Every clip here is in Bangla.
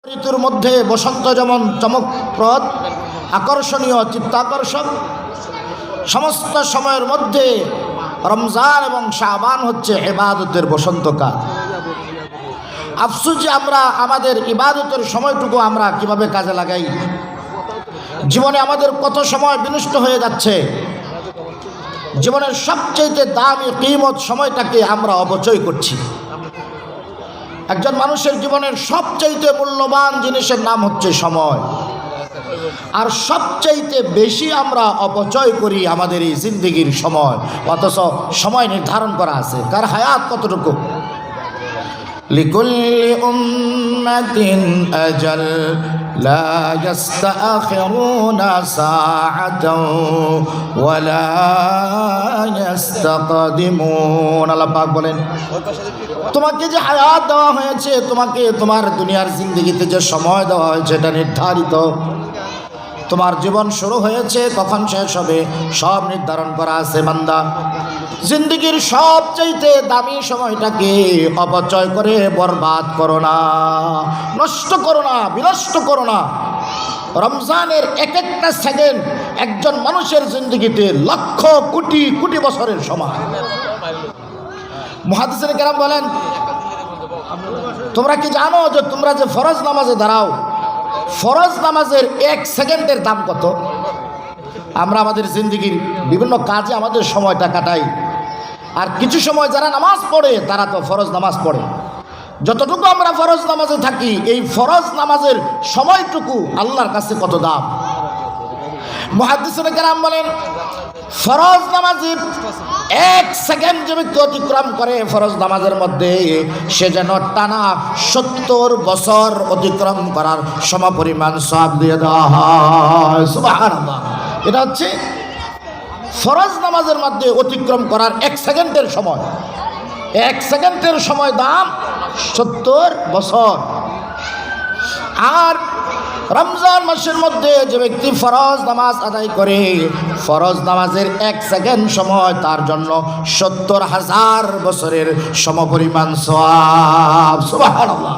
ঋতুর মধ্যে বসন্ত যেমন চমকপ্রদ, আকর্ষণীয়, চিত্তাকর্ষক, সমস্ত সময়ের মধ্যে রমজান এবং শাবান হচ্ছে ইবাদতের বসন্তকাল। আফসোস যে আমরা আমাদের ইবাদতের সময়টুকু আমরা কিভাবে কাজে লাগাই। জীবনে আমাদের কত সময় বিনষ্ট হয়ে যাচ্ছে। জীবনের সবচেয়ে দামি কিমত সময়টাকে আমরা অপচয় করছি। একজন মানুষের জীবনের সবচাইতে মূল্যবান জিনিসের নাম হচ্ছে সময়, আর সবচাইতে বেশি আমরা অপচয় করি আমাদের এই জিন্দেগির সময়। অথচ সময় নির্ধারণ করা আছে, কার হায়াত কতটুকু। লিকুল্লি উম্মাতিন আজাল লা ইস্তাখিরুনা সাআতাও ওয়া লা ইস্তাকদিমুন। আল্লাহ পাক বলেন, তোমাকে যে হায়াত দেওয়া হয়েছে, তোমাকে তোমার দুনিয়ার জিন্দগিতে যে সময় দেওয়া হয়েছে এটা নির্ধারিত। তোমার জীবন শুরু হয়েছে, কখন শেষ হবে সব নির্ধারণ করা আছে। বান্দা, জিন্দগির সবচাইতে দামি সময়টাকে অপচয় করে বরবাদ করো না, নষ্ট করো না, বিনষ্ট করো না। রমজানের এক একটা সেকেন্ড একজন মানুষের জিন্দগিতে লক্ষ কোটি কোটি বছরের সমান। মুহাদ্দিসিনে কেরাম বলেন, তোমরা কি জানো যে তোমরা যে ফরজ নামাজে দাঁড়াও, ফরজ নামাজের এক সেকেন্ডের দাম কত? আমরা আমাদের জিন্দগির বিভিন্ন কাজে আমাদের সময়টা কাটাই, আর কিছু সময় যারা নামাজ পড়ে তারা তো ফরজ নামাজ পড়ে। যতটুকু আমরা ফরজ নামাজে থাকি, এই ফরজ নামাজের সময়টুকু আল্লাহর কাছে কত দাম। মুহাদ্দিসিনে কেরাম বলেন, ফরজ নামাজের এক সেকেন্ড যে ব্যক্তি অতিক্রম করে ফরজ নামাজের মধ্যে, সে যেন টানা 70 বছর অতিক্রম করার সমপরিমাণ সওয়াব দিয়ে দেওয়া হয়। সুবহানাল্লাহ। এটা হচ্ছে ফরজ নামাজের মধ্যে অতিক্রম করার এক সেকেন্ডের সময়। এক সেকেন্ডের সময় দাম 70 বছর। আর রমজান মাসের মধ্যে যে ব্যক্তি ফরজ নামাজ আদায় করে, ফরজ নামাজের এক সেকেন্ড সময় তার জন্য 70,000 বছরের সমপরিমাণ সওয়াব। সুবহানাল্লাহ।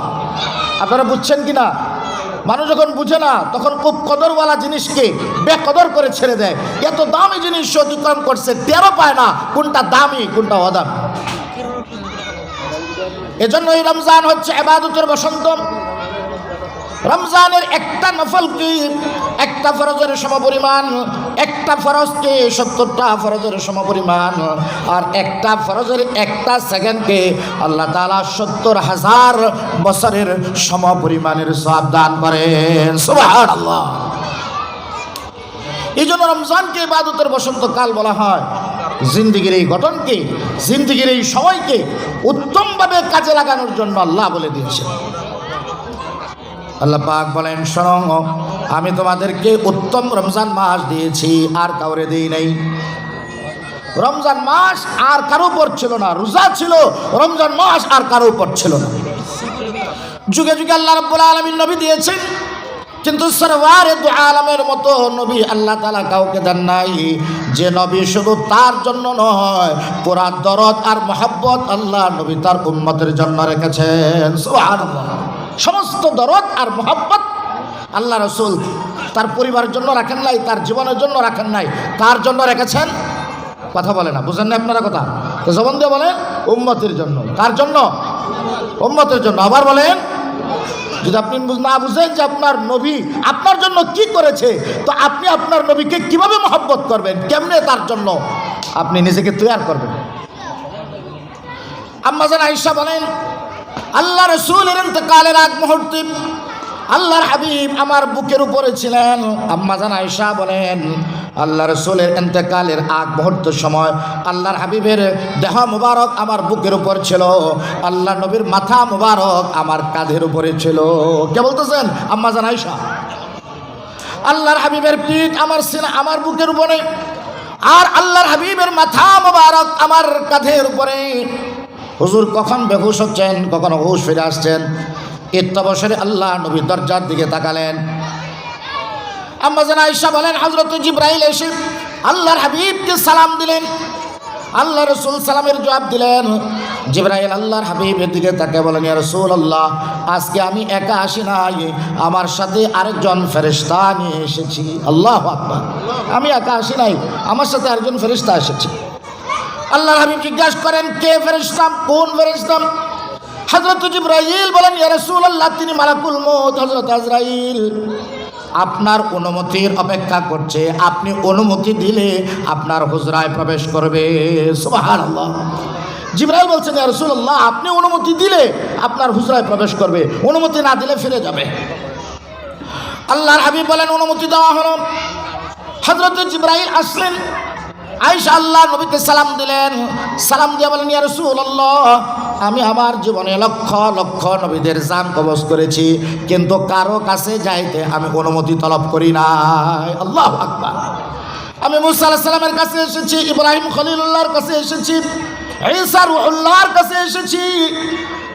আপনারা বুঝছেন কিনা? মানুষ যখন বুঝে না তখন খুব কদরওয়ালা জিনিসকে বেকদর করে ছেড়ে দেয়। এত দামি জিনিস অতিক্রম করছে, টেরও পায় না কোনটা দামি কোনটা অদামি। এজন্য এই রমজান হচ্ছে ইবাদতের বসন্ত। রমজানের একটা নফলকে একটা ফরজের সমপরিমাণ, একটা ফরজকে 70টা ফরজের সমপরিমাণ, আর একটা ফরজের একটা সেকেন্ডকে আল্লাহ তাআলা 70,000 বছরের সমপরিমাণের সওয়াব দান করেন। সুবহানাল্লাহ। এই জন্য রমজানকে ইবাদতের বসন্তকাল বলা হয়। জিন্দিগির এই গঠনকে, জিন্দিগির এই সময়কে উত্তমভাবে কাজে লাগানোর জন্য আল্লাহ বলে দিয়েছেন। আল্লাহ পাক বলেন, শোনো, আমি তোমাদেরকে উত্তম রমজান মাস দিয়েছি, আর কাউরে দেই নাই। রমজান মাস আর কারো উপর ছিল না, রোজা ছিল, রমজান মাস আর কারো উপর ছিল না। যুগে যুগে আল্লাহ রাব্বুল আলামিন নবী দিয়েছেন, কিন্তু সরওয়ারে দু আলমের মতো নবী আল্লাহ তাআলা কাউকে দেন নাই, যে নবী শুধু তার জন্য নয়, পুরা দরদ আর মহব্বত আল্লাহ নবী তার উম্মতের জন্য রেখেছেন। সুবহানাল্লাহ। সমস্ত দরদ আর মহব্বত আল্লাহ রাসূল তার পরিবারের জন্য রাখেন নাই, তার জীবনের জন্য রাখেন নাই, তার জন্য রেখেছেন। কথা বলে না, বুঝেন না আপনারা কথা? তো জবান দিয়ে বলেন, উম্মতের জন্য। কার জন্য? উম্মতের জন্য। আবার বলেন, যদি আপনি না বুঝেন যে আপনার নবী আপনার জন্য কি করেছে, তো আপনি আপনার নবীকে কিভাবে মহব্বত করবেন, কেমনে তার জন্য আপনি নিজেকে তৈয়ার করবেন? আম্মা জান আয়েশা বলেন, আল্লাহ রাসূলের ইন্তেকালের আগ মুহূর্তে আল্লাহর হাবিব আমার বুকের উপরে ছিলেন। আম্মা জান আয়েশা বলেন, আল্লাহ রাসূলের ইন্তেকালের আগ মুহূর্তের সময় আল্লাহর হাবিবের দেহ মুবারক আমার বুকের উপর ছিল, আল্লাহ নবীর মাথা মুবারক আমার কাঁধের উপরে ছিল। কে বলতেছেন? আম্মা জান আয়েশা। আল্লাহর হাবিবের পিঠ আমার বুকের উপরে, আর আল্লাহর হাবিবের মাথা মুবারক আমার কাঁধের উপরে। হুজুর কখন বেহুশ হচ্ছেন, কখনো হুশ ফিরে আসছেন। ইত্তবসরে আল্লাহ নবী দরজার দিকে তাকালেন। আম্মা জান আয়েশা বলেন, হযরত জিবরাইল এসে আল্লাহর হাবিবকে সালাম দিলেন। আল্লাহ রাসূল সালামের জবাব দিলেন। জিবরাইল আল্লাহর হাবিবের দিকে তাকে বলেন, ইয়া রাসূলুল্লাহ, আজকে আমি একা আসি নাই, আমার সাথে আরেকজন ফেরেশতা নিয়ে এসেছি। আল্লাহু আকবার, আমি একা আসি নাই, আমার সাথে আরেকজন ফেরেশতা এসেছে। আল্লাহর হাবিব জিজ্ঞাসা করেন, কে ফেরেশতা, কোন ফেরেশতা? হযরত জিবরাইল বলেন, ইয়া রাসূলুল্লাহ, তিনি মালাকুল মউত হযরত আজরাইল। আপনার অনুমতির অপেক্ষা করছে, আপনি অনুমতি দিলে আপনার হুজরায় প্রবেশ করবে। সুবহানাল্লাহ। জিবরাইল বলছেন, ইয়া রাসূলুল্লাহ, আপনি অনুমতি দিলে আপনার হুজরায় প্রবেশ করবে, অনুমতি না দিলে ফিরে যাবে। আল্লাহর হাবিব বলেন, অনুমতি দেওয়া হলো। হযরত জিবরাইল আসলেন, আয়েশা আল্লাহ নবীকে সালাম দিলেন, সালাম দিয়ে বলেন, ইয়া রাসূলুল্লাহ, আমি আমার জীবনে লক্ষ লক্ষ নবীদের জান কবজ করেছি, কিন্তু কারো কাছে যাইতে আমি অনুমতি তলব করি নাই। আল্লাহু আকবার। আমি মুসা আলাইহিস সালামের কাছে এসেছি, ইব্রাহিম খলিলুল্লাহর কাছে এসেছি, ঈসা রূহুল্লাহর কাছে এসেছি,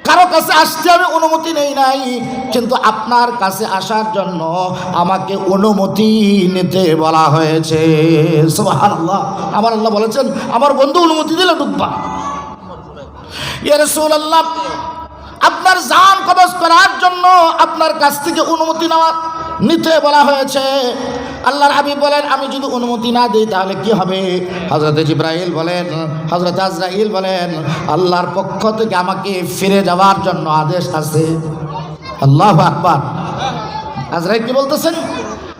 কারো কাছে আসতে আমি অনুমতি নেই নাই, কিন্তু আপনার কাছে আসার জন্য আমাকে অনুমতি নিতে বলা হয়েছে। সুবহানাল্লাহ। আমার আল্লাহ বলেছেন, আমার বন্ধু অনুমতি দিলে ঢুকবা। ইয়া রাসূলুল্লাহ, আপনার জান কবজ করার জন্য আপনার কাছ থেকে অনুমতি নিতে বলা হয়েছে। আল্লাহর হাবিব বলেন, আমি যদি অনুমতি না দিই তাহলে কি হবে? হযরত জিবরাইল বলেন, হযরত আজরাইল বলেন, আল্লাহর পক্ষ থেকে আমাকে ফিরে যাওয়ার জন্য আদেশ আছে। আল্লাহু আকবার। আজরাইল কি বলতেছেন?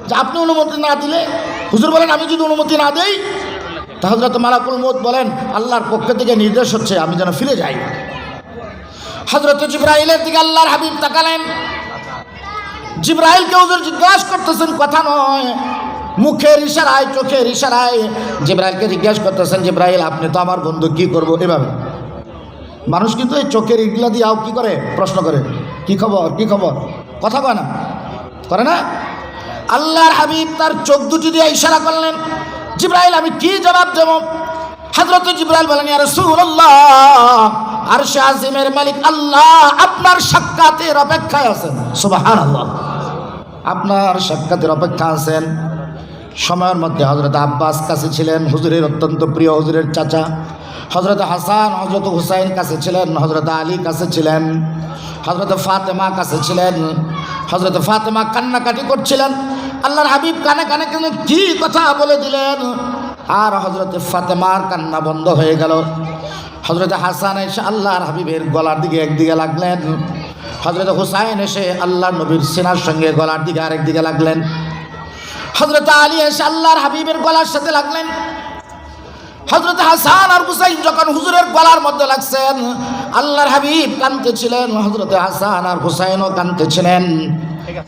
যে আপনি অনুমতি না দিলে, হুজুর বলেন, আমি যদি অনুমতি না দেই, তা হযরত মালাকুল মউত বলেন, আল্লাহর পক্ষ থেকে নির্দেশ হচ্ছে আমি যেন ফিরে যাই। হযরত জিবরাইলের দিকে আল্লাহর হাবিব তাকালেন। জিবরাইলকে হুজুর জিজ্ঞাসা করতেছেন, কথা নয়, মুখের ইশারায়, চোখের ইশারায় জিবরাইলকে জিজ্ঞাসা করতেছেন, জিবরাইল, আপনি তো আমার বন্ধু, কি করব? এভাবে মানুষ কিন্তু এই চোখের ইগলা দিয়েও কি করে, প্রশ্ন করে, কি খবর, কি খবর, কথা কয় না, করে না? আল্লাহর হাবিব তার চোখ দুটি দিয়ে ইশারা করলেন, জিবরাইল, আমি কি জবাব দেব? হযরত জিবরাইল বলেন, ইয়া রাসূলুল্লাহ, আরশে আজিমের মালিক আল্লাহ আপনার সাক্ষাতের অপেক্ষায় আছেন। সুবহানাল্লাহ। আপনার সাক্ষাতের অপেক্ষা আছেন। সময়ের মধ্যে হযরত আব্বাস কাছে ছিলেন, হুজুরের অত্যন্ত প্রিয়, হুজুরের চাচা। হযরত হাসান, হযরত হুসাইন কাছে ছিলেন, হযরত আলী কাছে ছিলেন, হযরত ফাতেমা কাছে ছিলেন। হযরত ফাতেমা কান্নাকাটি করছিলেন, আল্লাহর হাবিব কানে কানে কেন কি কথা বলে দিলেন, আর হযরত ফাতেমার কান্না বন্ধ হয়ে গেল। হযরত হাসান এসে আল্লাহর হাবিবের গলার দিকে একদিকে লাগলেন, হযরত হুসাইন এসে আল্লাহর নবীর সিনার সঙ্গে গলার দিকে আরেক দিকে লাগলেন, হযরত আলী এসে আল্লাহর হাবিবের গলার সাথে লাগলেন। হযরত হাসান আর হুসাইন যখন হুজুরের গলার মধ্যে লাগছেন, আল্লাহর হাবিব কাঁদতেছিলেন, হযরত হাসান আর হুসাইনও কাঁদতেছিলেন।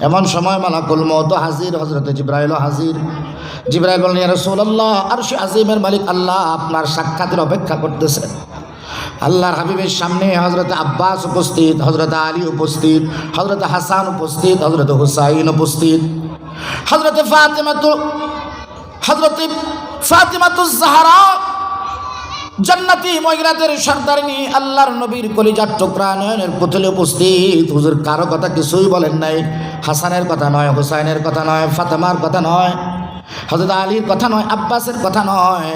এমন সময় মালাকুল মউত হাজির, হযরত জিবরাইলও হাজির। জিবরাইল বলেন, ইয়া রাসূলুল্লাহ, আরশে আজিমের মালিক আল্লাহ আপনার সাক্ষাতের অপেক্ষা করতেছেন। আল্লাহর হাবিবের সামনে হযরত আব্বাস উপস্থিত, হযরত আলী উপস্থিত, হযরত হাসান উপস্থিত, হযরত হুসাইন উপস্থিত, হযরত ফাতিমাতুজ জাহরা জান্নাতি মহিলাদের সর্দারিনী, আল্লাহর নবীর কলিজার টুকরা, নয়নের পুতুলে উপস্থিত। হুজুর কারো কথা কিছুই বলেন নাই, হাসানের কথা নয়, হুসাইনের কথা নয়, ফাতেমার কথা নয়, হযরত আলীর কথা নয়, আব্বাসের কথা নয়।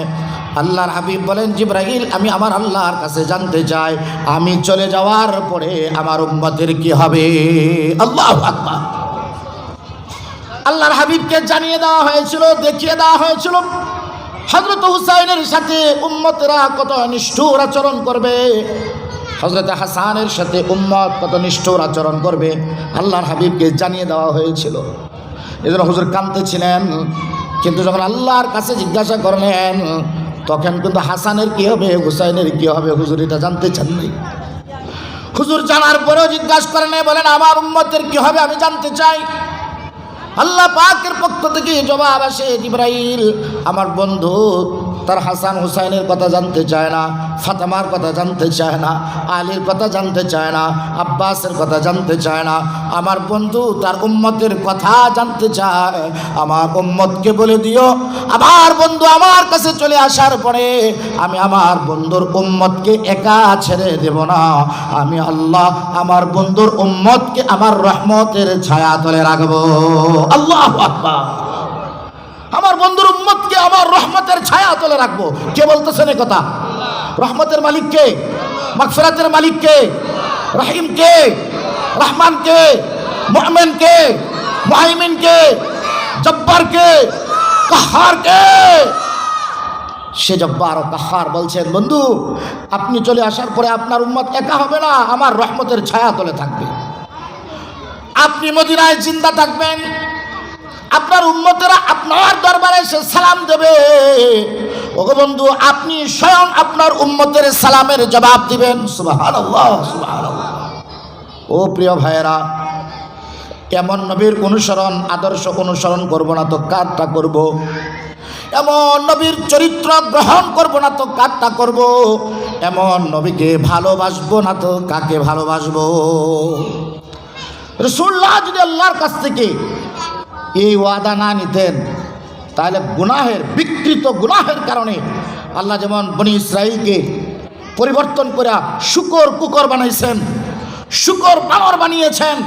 আল্লাহর হাবিব বলেন, জিবরাইল, আমি আমার আল্লাহর কাছে জানতে চাই, আমি চলে যাওয়ার পরে আমার উম্মতের কি হবে? আল্লাহু আকবার। আল্লাহর হাবিবকে জানিয়ে দেওয়া হয়েছিল, দেখিয়ে দেওয়া হয়েছিল হযরত হুসাইনের সাথে উম্মতেরা কত নিষ্ঠুর আচরণ করবে, হযরত হাসানের সাথে উম্মত কত নিষ্ঠুর আচরণ করবে, আল্লাহর হাবিবকে জানিয়ে দেওয়া হয়েছিল। এজন্য হুজুর কাঁদতেছিলেন। কিন্তু যখন আল্লাহর কাছে জিজ্ঞাসা করলেন, তখন কিন্তু হাসানের কি হবে, হুসাইনের কি হবে, হুজুর এটা জানতে চান নাই। হুজুর জানার পরেও জিজ্ঞাসা করেন, বলেন, আমার উম্মতের কি হবে আমি জানতে চাই। আল্লাহ পাকের পক্ষ থেকে জবাব আসে, জিবরাইল, আমার বন্ধু তার হাসান হুসাইনের কথা জানতে চায় না, ফাতেমার কথা জানতে চায় না, আলীর কথা জানতে চায় না, আব্বাসের কথা জানতে চায় না, আমার বন্ধু তার উম্মতের কথা জানতে চায়। আমার উম্মতকে বলে দিও, আমার বন্ধু আমার কাছে চলে আসার পরে আমি আমার বন্ধুর উম্মতকে একা ছেড়ে দেব না, আমি আল্লাহ আমার বন্ধুর উম্মতকে আমার রহমতের ছায়া তলে রাখবো। আল্লাহু আকবার। আমার বন্ধুর উম্মতকে আমার রহমতের ছায়া তলে রাখবো। কে বলতেছেন এই কথা? রহমতের মালিক কে? মাগফিরাতের মালিক কে? রহিম কে? রহমান কে? মুমিন কে? মুহাইমিন কে? জব্বার কে? কাহার কে? সে জব্বার ও কাহার বলছেন, বন্ধু আপনি চলে আসার পরে আপনার উম্মত একা হবে না, আমার রহমতের ছায়া তলে থাকবে। আপনি মদিনায় জিন্দা থাকবেন, আপনার উম্মতেরা আপনার দরবারে এসে সালাম দেবে। ওগো বন্ধু, আপনি স্বয়ং আপনার উম্মতের সালামের জবাব দিবেন। সুবহানাল্লাহ, সুবহানাল্লাহ। ও প্রিয় ভাইয়েরা, এমন নবীর অনুসরণ, আদর্শ অনুসরণ করব না তো কারটা করব? এমন নবীর চরিত্র গ্রহণ করব না তো কারটা করব? এমন নবীকে ভালোবাসবো না তো কাকে ভালোবাসবো? রাসূলুল্লাহ যদি আল্লাহর কাছ থেকে এই ওয়াদা না নিতেন, তাহলে গুনাহের, বিকৃত গুনাহের কারণে আল্লাহ যেমন বনি ইসরাইলকে পরিবর্তন করে শুকর কুকর বানাইছেন, শুকর বানর বানিয়েছেন,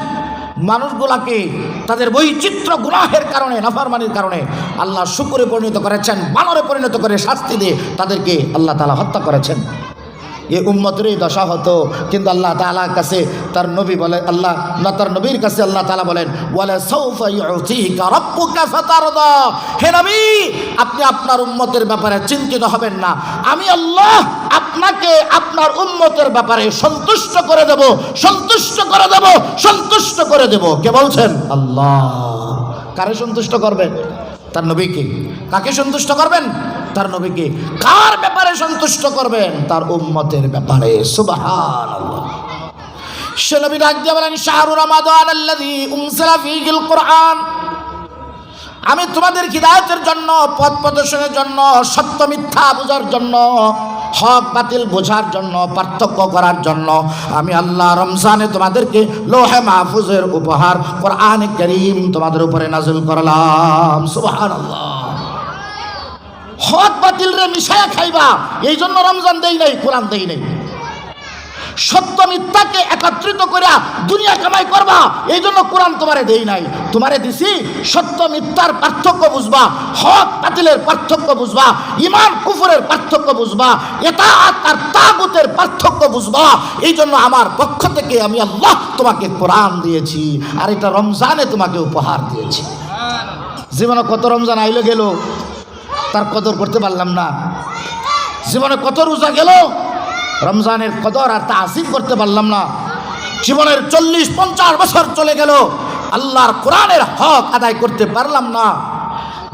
মানুষগুলাকে তাদের বৈচিত্র্য গুনাহের কারণে, নাফরমানির কারণে আল্লাহ শুকরে পরিণত করেছেন, বানরে পরিণত করে শাস্তি দিয়ে তাদেরকে আল্লাহ তাআলা হত্যা করেছেন। এই উম্মতের এই দশা হতো, কিন্তু আল্লাহ তাআলার কাছে তার নবী বলে, আল্লাহ না তার নবীর কাছে আল্লাহ তাআলা বলেন, ওয়ালা সাউফা ইউতিকা রাব্বুকা ফাতারদা। হে নবী, আপনি আপনার উম্মতের ব্যাপারে চিন্তিত হবেন না, আমি আল্লাহ আপনাকে আপনার উম্মতের ব্যাপারে সন্তুষ্ট করে দেব, সন্তুষ্ট করে দেব, সন্তুষ্ট করে দেব। কে বলছেন? আল্লাহ। কারে সন্তুষ্ট করবেন? তার নবীকে। কাকে সন্তুষ্ট করবেন? তার নবীকে। কার ব্যাপারে সন্তুষ্ট করবেন? তার উম্মতের ব্যাপারে। সুবহানাল্লাহ। সে নবী ডাক দিয়ে বলেন, শাহরু রমাদান আল্লাযী উনজিলা ফীহিল কুরআন। আমি তোমাদের হিদায়াতের জন্য, পথ প্রদর্শনের জন্য, সত্য মিথ্যা বোঝার জন্য, হক বাতিল বোঝার জন্য, পার্থক্য করার জন্য আমি আল্লাহ রমজানে তোমাদেরকে লৌহে মাহফুজের উপহার কোরআন কারীম তোমাদের উপরে নাযিল করলাম। সুবহানাল্লাহ। হক বাতিল রে মিশায়া খাইবা, এই জন্য রমজান দেই নাই, কোরআন দেই নাই। সত্য মিথ্যাকে একত্রিত করে দুনিয়া কামাই করবা, এই জন্য কোরআন তোমারে দেই নাই। তোমারে দিছি সত্য মিথ্যার পার্থক্য বুঝবা, হক বাতিলের পার্থক্য বুঝবা, ঈমান কুফরের পার্থক্য বুঝবা, ইতাআত আর তাগুতের পার্থক্য বুঝবা। এই জন্য আমার পক্ষ থেকে আমি আল্লাহ তোমাকে কোরআন দিয়েছি, আর এটা রমজানে তোমাকে উপহার দিয়েছি। জীবনে কত রমজান আইলো গেল, তার কদর করতে পারলাম না। জীবনে কত রোজা গেল, রমজানের কদর আর তাজিম করতে পারলাম না। জীবনের 40-50 বছর চলে গেল, আল্লাহর কোরআনের হক আদায় করতে পারলাম না।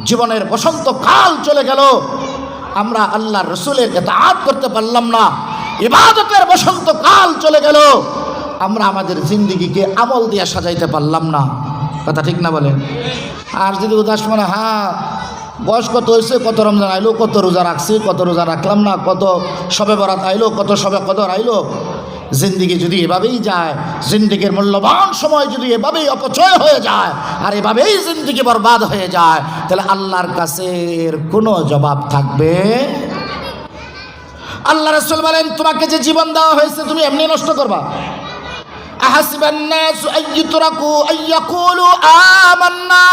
জীবনের বসন্ত কাল চলে গেল, আমরা আল্লাহর রাসূলের ইতাআত করতে পারলাম না। ইবাদতের বসন্ত কাল চলে গেল, আমরা আমাদের জিন্দেগিকে আমল দিয়ে সাজাইতে পারলাম না। কথা ঠিক না বলেন? আর যদি উদাস মনে, হ্যাঁ বয়স কত হয়েছে, কত রমজান আইলো, কত রোজা রাখছি, কত রোজা রাখলাম না, কত শবে বরাত আইলো, কত শবে কদর আইলো। জিন্দিগি যদি এভাবেই যায়, জিন্দিগির মূল্যবান সময় যদি এভাবেই অপচয় হয়ে যায়, আর এভাবেই জিন্দিগি বরবাদ হয়ে যায়, তাহলে আল্লাহর কাছে কোনো জবাব থাকবে? আল্লাহ রাসূল বলেন, তোমাকে যে জীবন দেওয়া হয়েছে তুমি এমনি নষ্ট করবা? আহাসিবান নাসু আইয়ুতরাকু আইয়াকুলু আমান্না।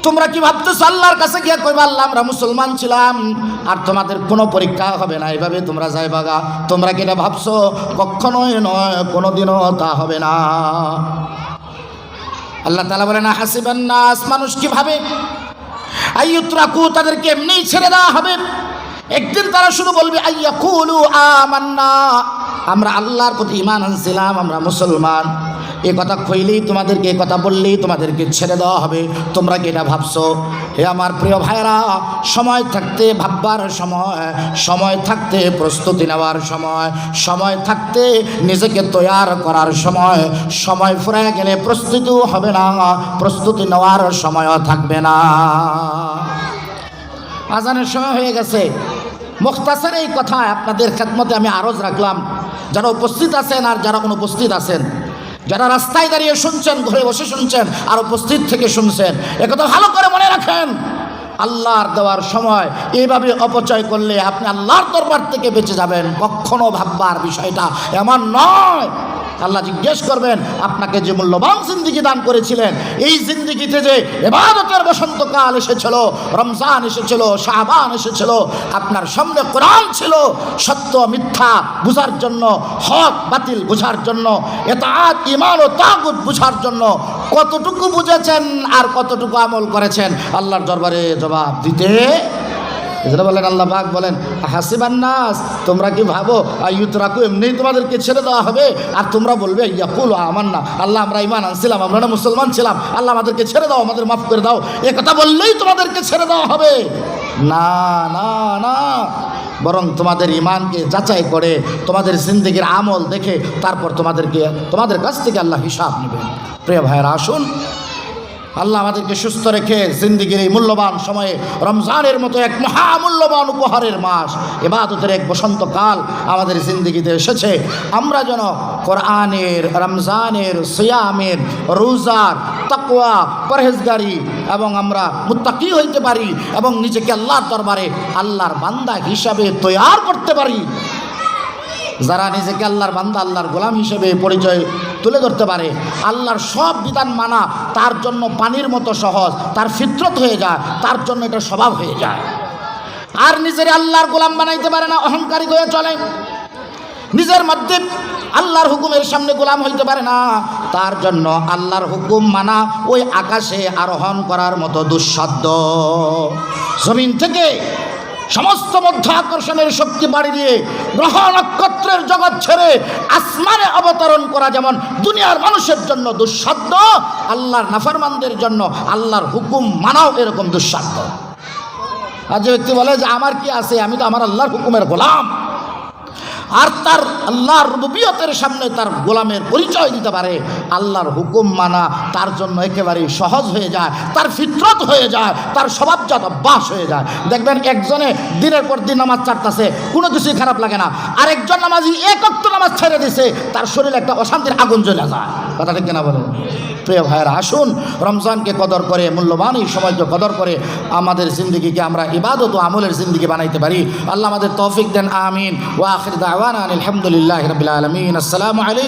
তোমরা কি ভাবতেছো আল্লাহর কাছে গিয়ে কইবা আল্লাহ আমরা মুসলমান ছিলাম আর তোমাদের কোনো পরীক্ষা হবে না, এইভাবে তোমরা যাই বাগা? তোমরা কি এটা ভাবছো? কখনোই নয়, কোনোদিনও তা হবে না। আল্লাহ তাআলা বলেন, হাসিবান নাস, মানুষ কি ভাবে, আইয়ুতরাকু, তাদেরকে এমনিই ছেড়ে দেওয়া হবে। একদিন তারা শুধু বলবে আইয়াকুলু আমান্না, আমরা আল্লাহর প্রতি ঈমান আনছিলাম, আমরা মুসলমান। এ কথা কইলেই তোমাদেরকে, এ কথা বললেই তোমাদেরকে ছেড়ে দেওয়া হবে। তোমরা কি এটা ভাবছো? হে আমার প্রিয় ভাইরা, সময় থাকতে ভাববার সময়, সময় থাকতে প্রস্তুতি নেওয়ার সময়, সময় থাকতে নিজেকে তৈয়ার করার সময়, সময় ফুরিয়ে গেলে প্রস্তুতিও হবে না, প্রস্তুতি নেওয়ার সময়ও থাকবে না। আজানের সময় হয়ে গেছে। মুখতাসার এই কথা আপনাদের খেদমতে আমি আরজ রাখলাম। যারা উপস্থিত আছেন আর যারা অনুপস্থিত আছেন, যারা রাস্তায় দাঁড়িয়ে শুনছেন, ঘরে বসে শুনছেন, আর উপস্থিত থেকে শুনছেন, একথা ভালো করে মনে রাখেন, আল্লাহর দেওয়ার সময় এইভাবে অপচয় করলে আপনি আল্লাহর দরবার থেকে বেঁচে যাবেন। কখনো ভাববার বিষয়টা এমন নয়। আল্লাহ জিজ্ঞেস করবেন আপনাকে যে মূল্যবান জিন্দেগি দান করেছিলেন, এই জিন্দেগিতে যে ইবাদতের বসন্তকাল এসেছিল, রমজান এসেছিল, শাবান এসেছিল, আপনার সামনে কোরআন ছিল সত্য মিথ্যা বুঝার জন্য, হক বাতিল বুঝার জন্য, ইতাআত ঈমান ও তাগুত বুঝার জন্য, কতটুকু বুঝেছেন আর কতটুকু আমল করেছেন আল্লাহর দরবারে জবাব দিতে। এজন্য বলেন আল্লাহ পাক বলেন হাসিবান নাস, তোমরা কি ভাবো আইয়ুতরাকু এমনি তোমাদেরকে ছেড়ে দেওয়া হবে আর তোমরা বলবে ইয়াকুল আমান্না, আল্লাহ আমরা ঈমান আনছিলাম, আমরা না মুসলমান ছিলাম, আল্লাহ আমাদেরকে ছেড়ে দাও, আমাদের মাফ করে দাও, এ কথা বললেই তোমাদেরকে ছেড়ে দেওয়া হবে? না না না, বরং তোমাদের ঈমানকে যাচাই করে তোমাদের জিন্দেগির আমল দেখে তারপর তোমাদের কাছ থেকে আল্লাহ হিসাব নেবেন। প্রিয় ভাইয়েরা, আসুন আল্লাহ আমাদেরকে সুস্থ রেখে জিন্দেগির এই মূল্যবান সময়ে, রমজানের মতো এক মহামূল্যবান উপহারের মাস, ইবাদতের এক বসন্তকাল আমাদের জিন্দেগিতে এসেছে, আমরা যেন কোরআনের, রমজানের, সিয়ামের, রোজার, তাকওয়া, পরহেজগারি এবং আমরা মুত্তাকি হইতে পারি এবং নিজেকে আল্লাহর দরবারে আল্লাহর বান্দা হিসাবে তৈয়ার করতে পারি। যারা নিজেকে আল্লাহর বান্দা, আল্লাহর গোলাম হিসেবে পরিচয় তুলে ধরতে পারে, আল্লাহর সব বিধান মানা তার জন্য পানির মতো সহজ, তার ফিতরত হয়ে যায়, তার জন্য এটা স্বভাব হয়ে যায়। আর নিজের আল্লাহর গোলাম বানাইতে পারে না, অহংকারী হয়ে চলে, নিজের মধ্যে আল্লাহর হুকুমের সামনে গোলাম হইতে পারে না, তার জন্য আল্লাহর হুকুম মানা ওই আকাশে আরোহণ করার মতো দুঃসাধ্য। জমিন থেকে সমস্ত মধ্য আকর্ষণের শক্তি বাড়ি দিয়ে গ্রহ নক্ষত্রের জগৎ ছেড়ে আসমানে অবতরণ করা যেমন দুনিয়ার মানুষের জন্য দুঃসাধ্য, আল্লাহর নাফরমানদের জন্য আল্লাহর হুকুম মানাও এরকম দুঃসাধ্য। আর যে ব্যক্তি বলে যে আমার কি আছে, আমি তো আমার আল্লাহর হুকুমের গোলাম, আর তার আল্লাহর রুবুবিয়তের সামনে তার গোলামের পরিচয় দিতে পারে, আল্লাহর হুকুম মানা তার জন্য একেবারেই সহজ হয়ে যায়, তার ফিতরত হয়ে যায়, তার স্বভাবজাত অভ্যাস হয়ে যায়। দেখবেন একজনে দিনের পর দিন নামাজ ছাড়তেছে, কোনো কিছুই খারাপ লাগে না, আর একজন নামাজি এক ওয়াক্ত নামাজ ছেড়ে দিছে, তার শরীরে একটা অশান্তির আগুন জ্বলে যায়। কথা ঠিক কিনা বলেন? প্রিয় ভাইয়েরা, আসুন রমজানকে কদর করে, মূল্যবান এই সময়কে কদর করে আমাদের জিন্দগিকে আমরা ইবাদত ও আমলের জিন্দগি বানাইতে পারি। আল্লাহ আমাদের তৌফিক দেন, আমিন। ওয়া আখির দাওয়ানা আলহামদুলিল্লাহি রাব্বিল আলামিন। আসসালামু আলাইকুম।